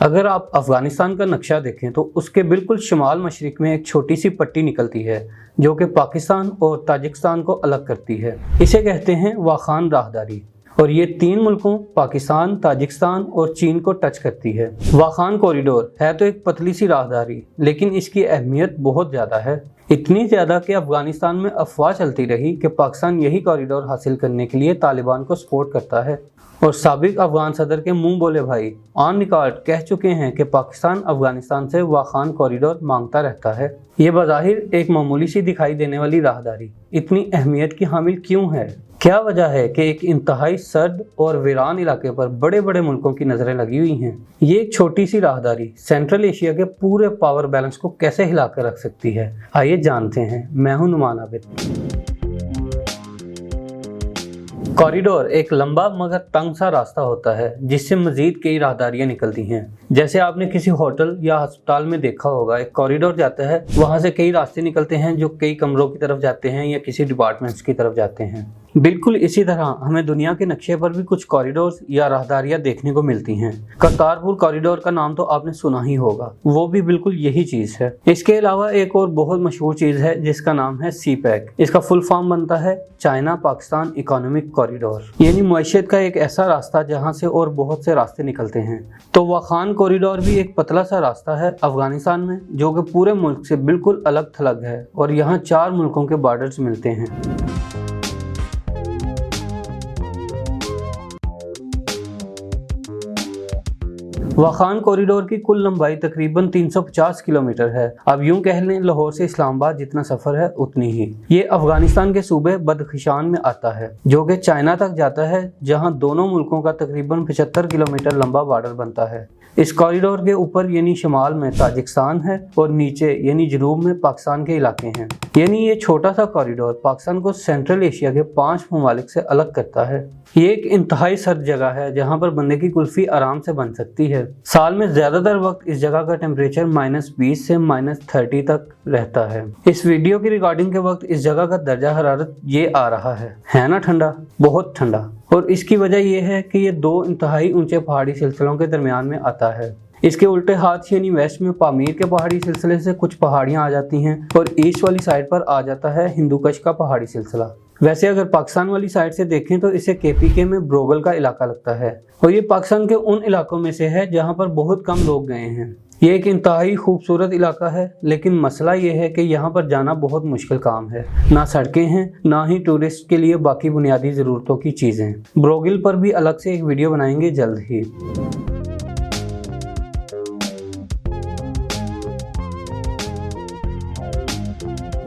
अगर आप अफगानिस्तान का नक्शा देखें तो उसके बिल्कुल शुमाल मशरिक में एक छोटी सी पट्टी निकलती है जो कि पाकिस्तान और ताजिकिस्तान को अलग करती है। इसे कहते हैं वाखान राहदारी और ये तीन मुल्कों पाकिस्तान, ताजिकिस्तान और चीन को टच करती है। वाखान कॉरिडोर है तो एक पतली सी राहदारी, लेकिन इसकी अहमियत बहुत ज़्यादा है। इतनी ज़्यादा कि अफगानिस्तान में अफवाह चलती रही कि पाकिस्तान यही कॉरिडोर हासिल करने के लिए तालिबान को सपोर्ट करता है और साबिक अफगान सदर के मुंह बोले भाई ऑन रिकॉर्ड कह चुके हैं कि पाकिस्तान अफगानिस्तान से वाखान कॉरिडोर मांगता रहता है। ये बज़ाहिर एक मामूली सी दिखाई देने वाली राहदारी इतनी अहमियत की हामिल क्यों है? क्या वजह है कि एक इंतहाई सर्द और वीरान इलाके पर बड़े बड़े मुल्कों की नज़रें लगी हुई हैं? ये एक छोटी सी राहदारी सेंट्रल एशिया के पूरे पावर बैलेंस को कैसे हिलाकर रख सकती है? आइए जानते हैं। मैं हूं नुमान आबिद। कॉरिडोर एक लंबा मगर तंग सा रास्ता होता है जिससे मजीद कई राहदारियां निकलती हैं। जैसे आपने किसी होटल या अस्पताल में देखा होगा, एक कॉरिडोर जाता है, वहां से कई रास्ते निकलते हैं जो कई कमरों की तरफ जाते हैं या किसी डिपार्टमेंट्स की तरफ जाते हैं। बिल्कुल इसी तरह हमें दुनिया के नक्शे पर भी कुछ कॉरिडोर्स या राहदारियां देखने को मिलती हैं। करतारपुर कॉरिडोर का नाम तो आपने सुना ही होगा, वो भी बिल्कुल यही चीज है। इसके अलावा एक और बहुत मशहूर चीज है जिसका नाम है CPEC। इसका फुल फॉर्म बनता है चाइना पाकिस्तान इकोनॉमिक कॉरिडोर, यानी मुआशियत का एक ऐसा रास्ता जहाँ से और बहुत से रास्ते निकलते हैं। तो वाखान कॉरिडोर भी एक पतला सा रास्ता है अफगानिस्तान में जो कि पूरे मुल्क से बिल्कुल अलग थलग है और यहाँ 4 मुल्कों के बॉर्डर्स मिलते हैं। वाखान कॉरिडोर की कुल लंबाई तकरीबन 350 किलोमीटर है। अब यूं कह लें लाहौर से इस्लामाबाद जितना सफर है उतनी ही। ये अफगानिस्तान के सूबे बदखशान में आता है जो कि चाइना तक जाता है, जहां दोनों मुल्कों का तकरीबन 75 किलोमीटर लंबा बॉर्डर बनता है। इस कॉरिडोर के ऊपर यानी शमाल में ताजिकिस्तान है और नीचे यानी जनूब में पाकिस्तान के इलाके हैं। यानी ये छोटा सा कॉरिडोर पाकिस्तान को सेंट्रल एशिया के 5 ममालिक से अलग करता है। ये एक इंतहाई सर्द जगह है जहाँ पर बंदे की कुल्फी आराम से बन सकती है। साल में ज्यादातर वक्त इस जगह का टेम्परेचर -20 से -30 तक रहता है। इस वीडियो की रिकॉर्डिंग के वक्त इस जगह का दर्जा हरारत ये आ रहा है ना ठंडा, बहुत ठंडा। और इसकी वजह यह है कि ये 2 इंतहाई ऊंचे पहाड़ी सिलसिलों के दरमियान में आता है। इसके उल्टे हाथ यानी वेस्ट में पामीर के पहाड़ी सिलसिले से कुछ पहाड़ियां आ जाती हैं और ईस्ट वाली साइड पर आ जाता है हिंदुकश का पहाड़ी सिलसिला। वैसे अगर पाकिस्तान वाली साइड से देखें तो इसे KPK में ब्रोगल का इलाका लगता है और ये पाकिस्तान के उन इलाकों में से है जहां पर बहुत कम लोग गए हैं। ये एक इंतहाई खूबसूरत इलाका है, लेकिन मसला ये है कि यहाँ पर जाना बहुत मुश्किल काम है। ना सड़कें हैं, ना ही टूरिस्ट के लिए बाकी बुनियादी ज़रूरतों की चीज़ें। ब्रोगल पर भी अलग से एक वीडियो बनाएंगे जल्द ही।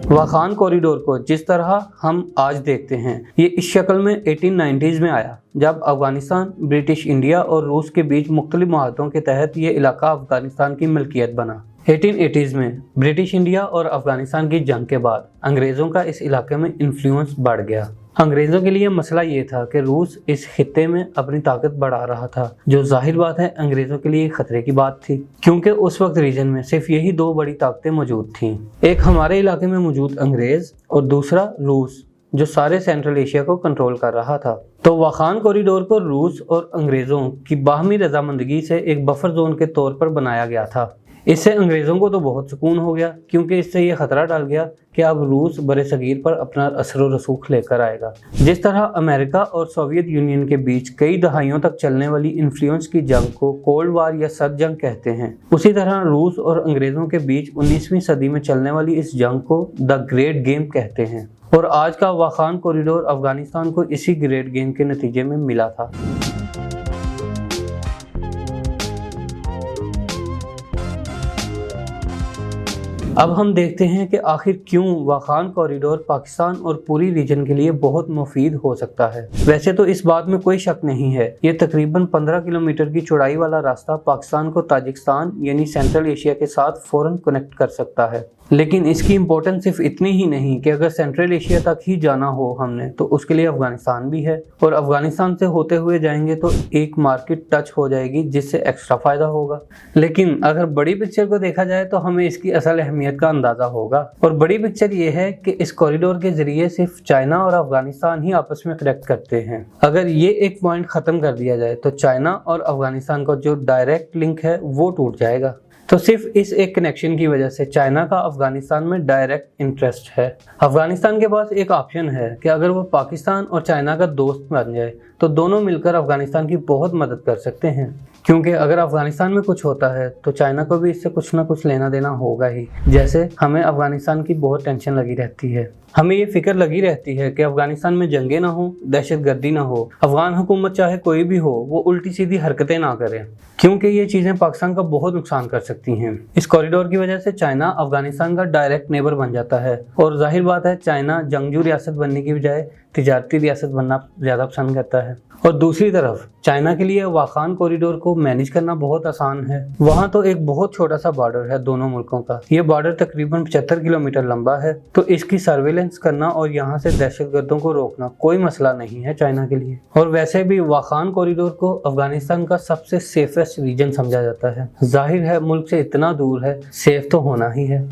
वाखान कॉरिडोर को जिस तरह हम आज देखते हैं ये इस शक्ल में 1890s में आया, जब अफगानिस्तान, ब्रिटिश इंडिया और रूस के बीच मुख्तलिफ मुआहदों के तहत ये इलाका अफगानिस्तान की मिल्कियत बना। 1880s में ब्रिटिश इंडिया और अफगानिस्तान की जंग के बाद अंग्रेज़ों का इस इलाके में इन्फ्लुएंस बढ़ गया। अंग्रेज़ों के लिए मसला ये था कि रूस इस खित्ते में अपनी ताकत बढ़ा रहा था, जो जाहिर बात है अंग्रेज़ों के लिए खतरे की बात थी, क्योंकि उस वक्त रीजन में सिर्फ यही 2 बड़ी ताकतें मौजूद थीं। एक हमारे इलाके में मौजूद अंग्रेज़ और दूसरा रूस, जो सारे सेंट्रल एशिया को कंट्रोल कर रहा था। तो वाखान कॉरिडोर को रूस और अंग्रेज़ों की बाहमी रजामंदगी से एक बफर जोन के तौर पर बनाया गया था। इससे अंग्रेज़ों को तो बहुत सुकून हो गया, क्योंकि इससे ये खतरा टल गया कि अब रूस बड़े सगीर पर अपना असर व रसूख लेकर आएगा। जिस तरह अमेरिका और सोवियत यूनियन के बीच कई दहाइयों तक चलने वाली इन्फ्लुएंस की जंग को कोल्ड वार या सर्द जंग कहते हैं, उसी तरह रूस और अंग्रेज़ों के बीच 19वीं सदी में चलने वाली इस जंग को द ग्रेट गेम कहते हैं। और आज का वाखान कॉरिडोर अफगानिस्तान को इसी ग्रेट गेम के नतीजे में मिला था। अब हम देखते हैं कि आखिर क्यों वाखान कॉरिडोर पाकिस्तान और पूरी रीजन के लिए बहुत मुफीद हो सकता है। वैसे तो इस बात में कोई शक नहीं है, ये तकरीबन 15 किलोमीटर की चौड़ाई वाला रास्ता पाकिस्तान को ताजिकिस्तान यानी सेंट्रल एशिया के साथ फौरन कनेक्ट कर सकता है। लेकिन इसकी इम्पोर्टेंस सिर्फ इतनी ही नहीं कि अगर सेंट्रल एशिया तक ही जाना हो हमने तो उसके लिए अफगानिस्तान भी है, और अफगानिस्तान से होते हुए जाएंगे तो एक मार्केट टच हो जाएगी जिससे एक्स्ट्रा फ़ायदा होगा। लेकिन अगर बड़ी पिक्चर को देखा जाए तो हमें इसकी असल अहमियत अहमियत का अंदाजा होगा। और बड़ी पिक्चर ये है कि इस कॉरिडोर के जरिए सिर्फ चाइना और अफगानिस्तान ही आपस में कनेक्ट करते हैं। अगर ये एक पॉइंट खत्म कर दिया जाए तो चाइना और अफगानिस्तान का जो डायरेक्ट लिंक है वो टूट जाएगा। तो सिर्फ इस एक कनेक्शन की वजह से चाइना का अफगानिस्तान में डायरेक्ट इंटरेस्ट है। अफगानिस्तान के पास एक ऑप्शन है कि अगर वो पाकिस्तान और चाइना का दोस्त बन जाए तो दोनों मिलकर अफगानिस्तान की बहुत मदद कर सकते हैं, क्योंकि अगर अफगानिस्तान में कुछ होता है तो चाइना को भी इससे कुछ ना कुछ लेना देना होगा ही। जैसे हमें अफगानिस्तान की बहुत टेंशन लगी रहती है, हमें ये फिक्र लगी रहती है कि अफगानिस्तान में जंगें ना हो, दहशतगर्दी ना हो, अफगान हुकूमत चाहे कोई भी हो वो उल्टी सीधी हरकतें ना करे, क्योंकि ये चीज़ें पाकिस्तान का बहुत नुकसान कर सकती हैं। इस कॉरिडोर की वजह से चाइना अफगानिस्तान का डायरेक्ट नेबर बन जाता है और जाहिर बात है चाइना जंगजू रियासत बनने की बजाय तिजारती रियासत बनना ज़्यादा पसंद करता है। और दूसरी तरफ चाइना के लिए वाखान कॉरिडोर को मैनेज करना बहुत आसान है। वहाँ तो एक बहुत छोटा सा बॉर्डर है दोनों मुल्कों का, ये बॉर्डर तकरीबन 75 किलोमीटर लंबा है, तो इसकी सर्वेलेंस करना और यहाँ से दहशतगर्दों को रोकना कोई मसला नहीं है चाइना के लिए। और वैसे भी वाखान कॉरिडोर को अफगानिस्तान का सबसे सेफेस्ट रीजन समझा जाता है। जाहिर है मुल्क से इतना दूर है, सेफ तो होना ही है।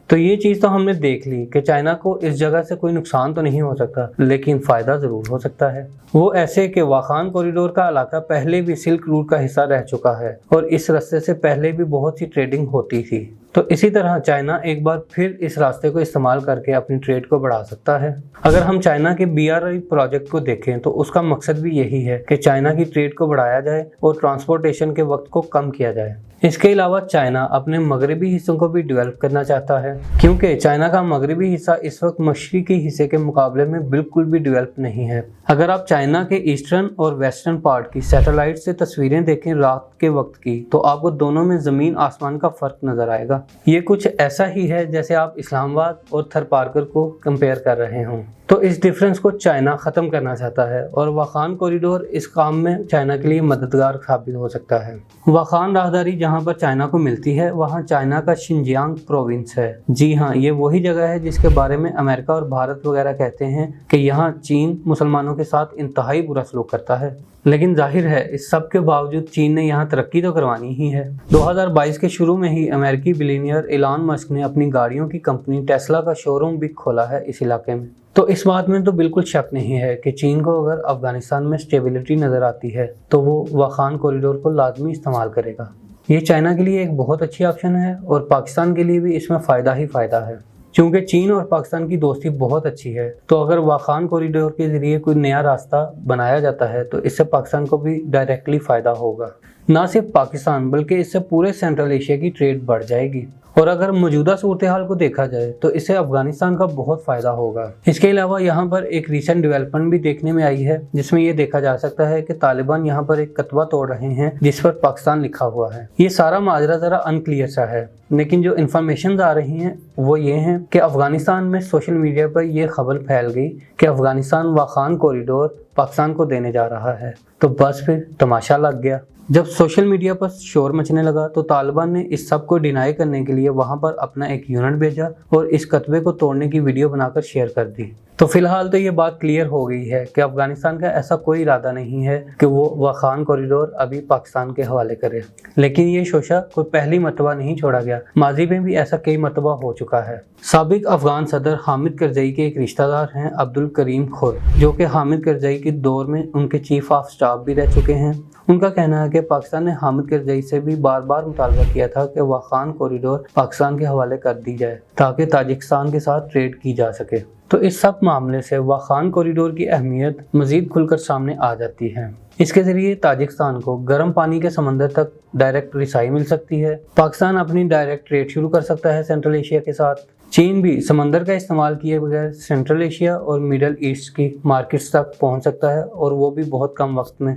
तो ये चीज़ तो हमने देख ली कि चाइना को इस जगह से कोई नुकसान तो नहीं हो सकता, लेकिन फ़ायदा ज़रूर हो सकता है। वो ऐसे कि वाखान कॉरिडोर का इलाका पहले भी सिल्क रूट का हिस्सा रह चुका है और इस रास्ते से पहले भी बहुत सी ट्रेडिंग होती थी। तो इसी तरह चाइना एक बार फिर इस रास्ते को इस्तेमाल करके अपनी ट्रेड को बढ़ा सकता है। अगर हम चाइना के BRI प्रोजेक्ट को देखें तो उसका मकसद भी यही है कि चाइना की ट्रेड को बढ़ाया जाए और ट्रांसपोर्टेशन के वक्त को कम किया जाए। इसके अलावा चाइना अपने मगरबी हिस्सों को भी डेवलप करना चाहता है, क्योंकि चाइना का मगरबी हिस्सा इस वक्त मशरिकी हिस्से के मुकाबले में बिल्कुल भी डेवलप नहीं है। अगर आप चाइना के ईस्टर्न और वेस्टर्न पार्ट की सैटेलाइट से तस्वीरें देखें रात के वक्त की, तो आपको दोनों में ज़मीन आसमान का फ़र्क नज़र आएगा। ये कुछ ऐसा ही है जैसे आप इस्लामाबाद और थरपारकर को कंपेयर कर रहे हों। तो इस डिफरेंस को चाइना ख़त्म करना चाहता है और वाखान कॉरिडोर इस काम में चाइना के लिए मददगार साबित हो सकता है। वाखान राहदारी जहां पर चाइना को मिलती है वहां चाइना का शिनजियांग प्रोविंस है। जी हाँ, ये वही जगह है जिसके बारे में अमेरिका और भारत वगैरह कहते हैं कि यहाँ चीन मुसलमानों के साथ इंतहाई बुरा सलूक करता है। लेकिन जाहिर है इस सब के बावजूद चीन ने यहाँ तरक्की तो करवानी ही है। 2022 के शुरू में ही अमेरिकी बिलियनियर एलन मस्क ने अपनी गाड़ियों की कंपनी टेस्ला का शोरूम भी खोला है इस इलाके में। तो इस बात में तो बिल्कुल शक नहीं है कि चीन को अगर अफगानिस्तान में स्टेबिलिटी नज़र आती है तो वो वाखान कॉरिडोर को लाजमी इस्तेमाल करेगा। ये चाइना के लिए एक बहुत अच्छी ऑप्शन है और पाकिस्तान के लिए भी इसमें फ़ायदा ही फ़ायदा है, क्योंकि चीन और पाकिस्तान की दोस्ती बहुत अच्छी है। तो अगर वाखान कॉरिडोर के ज़रिए कोई नया रास्ता बनाया जाता है तो इससे पाकिस्तान को भी डायरेक्टली फ़ायदा होगा। ना सिर्फ पाकिस्तान बल्कि इससे पूरे सेंट्रल एशिया की ट्रेड बढ़ जाएगी। और अगर मौजूदा सूरत हाल को देखा जाए तो इससे अफगानिस्तान का बहुत फ़ायदा होगा। इसके अलावा यहाँ पर एक रीसेंट डेवलपमेंट भी देखने में आई है, जिसमें ये देखा जा सकता है कि तालिबान यहाँ पर एक कतबा तोड़ रहे हैं जिस पर पाकिस्तान लिखा हुआ है। ये सारा माजरा ज़रा अनक्लियर सा है, लेकिन जो इन्फॉर्मेशन आ रही हैं वो ये हैं कि अफगानिस्तान में सोशल मीडिया पर ये खबर फैल गई कि अफगानिस्तान वाखान कॉरिडोर पाकिस्तान को देने जा रहा है। तो बस फिर तमाशा लग गया। जब सोशल मीडिया पर शोर मचने लगा तो तालिबान ने इस सब को डिनाई करने के लिए वहां पर अपना एक यूनिट भेजा और इस कतबे को तोड़ने की वीडियो बनाकर शेयर कर दी। तो फिलहाल तो ये बात क्लियर हो गई है कि अफगानिस्तान का ऐसा कोई इरादा नहीं है कि वो वाखान कॉरिडोर अभी पाकिस्तान के हवाले करे। लेकिन ये शोशा कोई पहली मरतबा नहीं छोड़ा गया, माजी में भी ऐसा कई मरतबा हो चुका है। साबिक अफगान सदर हामिद करजई के एक रिश्तेदार हैं अब्दुल करीम खुर, जो कि हामिद करजई के दौर में उनके चीफ ऑफ स्टाफ भी रह चुके हैं। उनका कहना है कि पाकिस्तान ने हामिद करजई से भी बार बार मुतालबा किया था कि वाखान कॉरिडोर पाकिस्तान के हवाले कर दी जाए ताकि ताजिकिस्तान के साथ ट्रेड की जा सके। तो इस सब मामले से वाखान कॉरिडोर की अहमियत मज़ीद खुलकर सामने आ जाती है। इसके ज़रिए ताजिकिस्तान को गर्म पानी के समंदर तक डायरेक्ट रिसाई मिल सकती है। पाकिस्तान अपनी डायरेक्ट ट्रेड शुरू कर सकता है सेंट्रल एशिया के साथ। चीन भी समंदर का इस्तेमाल किए बगैर सेंट्रल एशिया और मिडल ईस्ट की मार्केट्स तक पहुँच सकता है, और वो भी बहुत कम वक्त में।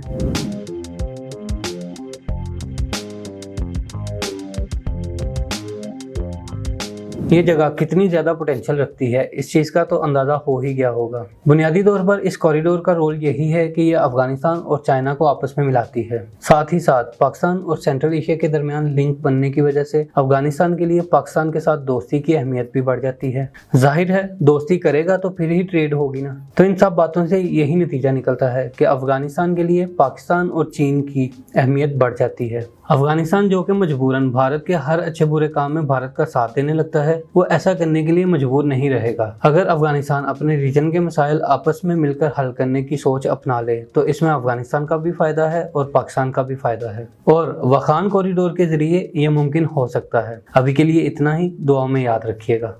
ये जगह कितनी ज़्यादा पोटेंशियल रखती है इस चीज़ का तो अंदाज़ा हो ही गया होगा। बुनियादी तौर पर इस कॉरिडोर का रोल यही है कि ये अफगानिस्तान और चाइना को आपस में मिलाती है। साथ ही साथ पाकिस्तान और सेंट्रल एशिया के दरमियान लिंक बनने की वजह से अफगानिस्तान के लिए पाकिस्तान के साथ दोस्ती की अहमियत भी बढ़ जाती है। जाहिर है दोस्ती करेगा तो फिर ही ट्रेड होगी ना। तो इन सब बातों से यही नतीजा निकलता है कि अफगानिस्तान के लिए पाकिस्तान और चीन की अहमियत बढ़ जाती है। افغانستان جو کہ مجبوراً بھارت کے ہر اچھے برے کام میں بھارت کا ساتھ دینے لگتا ہے، وہ ایسا کرنے کے لیے مجبور نہیں رہے گا۔ اگر افغانستان اپنے ریجن کے مسائل آپس میں مل کر حل کرنے کی سوچ اپنا لے تو اس میں افغانستان کا بھی فائدہ ہے اور پاکستان کا بھی فائدہ ہے، اور واخان کوریڈور کے ذریعے یہ ممکن ہو سکتا ہے۔ ابھی کے لیے اتنا ہی، دعاؤں میں یاد رکھیے گا۔